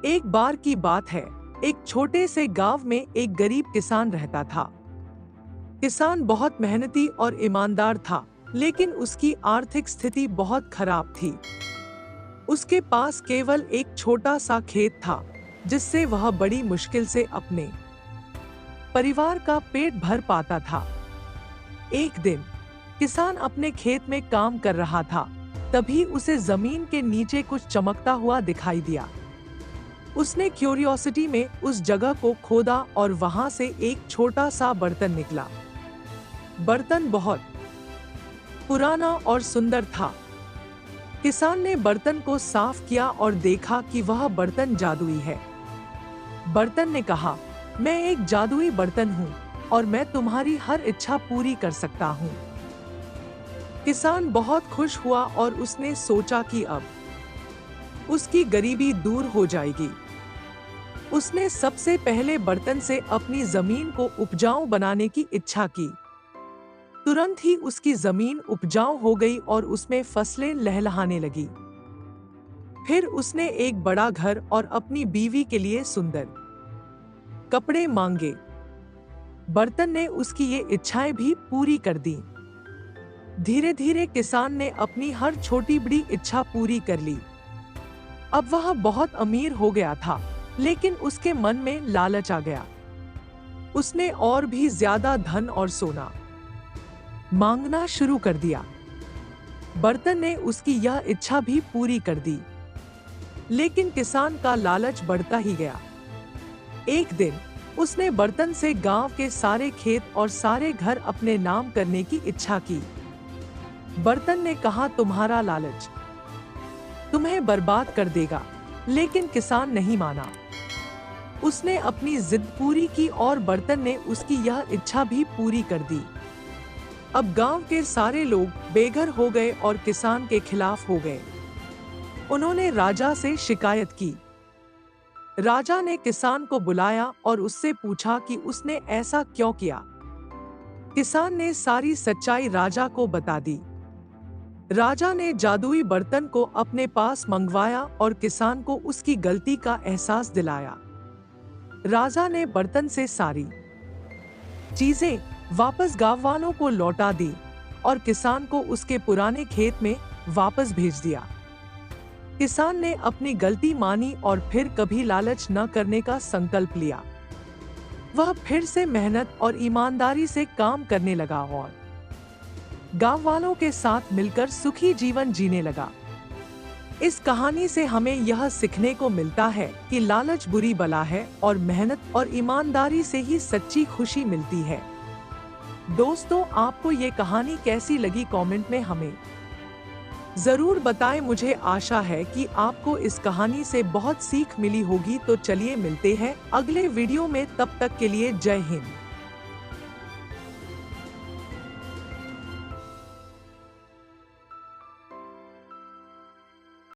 एक बार की बात है, एक छोटे से गांव में एक गरीब किसान रहता था। किसान बहुत मेहनती और ईमानदार था, लेकिन उसकी आर्थिक स्थिति बहुत खराब थी। उसके पास केवल एक छोटा सा खेत था, जिससे वह बड़ी मुश्किल से अपने परिवार का पेट भर पाता था। एक दिन किसान अपने खेत में काम कर रहा था, तभी उसे जमीन के नीचे कुछ चमकता हुआ दिखाई दिया। उसने क्यूरियोसिटी में उस जगह को खोदा और वहां से एक छोटा सा बर्तन निकला। बर्तन बहुत पुराना और सुंदर था। किसान ने बर्तन को साफ किया और देखा कि वह बर्तन जादुई है। बर्तन ने कहा, मैं एक जादुई बर्तन हूँ और मैं तुम्हारी हर इच्छा पूरी कर सकता हूँ। किसान बहुत खुश हुआ और उसने सोचा कि अब उसकी गरीबी दूर हो जाएगी। उसने सबसे पहले बर्तन से अपनी जमीन को उपजाऊ बनाने की इच्छा की। तुरंत ही उसकी जमीन उपजाऊ हो गई और उसमें फसलें लहलहाने लगी। फिर उसने एक बड़ा घर और अपनी बीवी के लिए सुंदर कपड़े मांगे। बर्तन ने उसकी ये इच्छाएं भी पूरी कर दी। धीरे धीरे किसान ने अपनी हर छोटी बड़ी इच्छा पूरी कर ली। अब वह बहुत अमीर हो गया था, लेकिन उसके मन में लालच आ गया। उसने और भी ज्यादा धन और सोना मांगना शुरू कर दिया। बर्तन ने उसकी यह इच्छा भी पूरी कर दी, लेकिन किसान का लालच बढ़ता ही गया। एक दिन उसने बर्तन से गांव के सारे खेत और सारे घर अपने नाम करने की इच्छा की। बर्तन ने कहा, तुम्हारा लालच तुम्हें बर्बाद कर देगा, लेकिन किसान नहीं माना। उसने अपनी जिद पूरी की और बर्तन ने उसकी यह इच्छा भी पूरी कर दी। अब गांव के सारे लोग बेघर हो गए और किसान के खिलाफ हो गए। उन्होंने राजा से शिकायत की। राजा ने किसान को बुलाया और उससे पूछा कि उसने ऐसा क्यों किया। किसान ने सारी सच्चाई राजा को बता दी। राजा ने जादुई बर्तन को अपने पास मंगवाया और किसान को उसकी गलती का एहसास दिलाया। राजा ने बर्तन से सारी चीजें वापस गांव वालों को लौटा दी और किसान को उसके पुराने खेत में वापस भेज दिया। किसान ने अपनी गलती मानी और फिर कभी लालच न करने का संकल्प लिया। वह फिर से मेहनत और ईमानदारी से काम करने लगा और गांव वालों के साथ मिलकर सुखी जीवन जीने लगा। इस कहानी से हमें यह सीखने को मिलता है कि लालच बुरी बला है और मेहनत और ईमानदारी से ही सच्ची खुशी मिलती है। दोस्तों, आपको ये कहानी कैसी लगी कमेंट में हमें जरूर बताएं। मुझे आशा है कि आपको इस कहानी से बहुत सीख मिली होगी। तो चलिए मिलते हैं अगले वीडियो में, तब तक के लिए जय हिंद।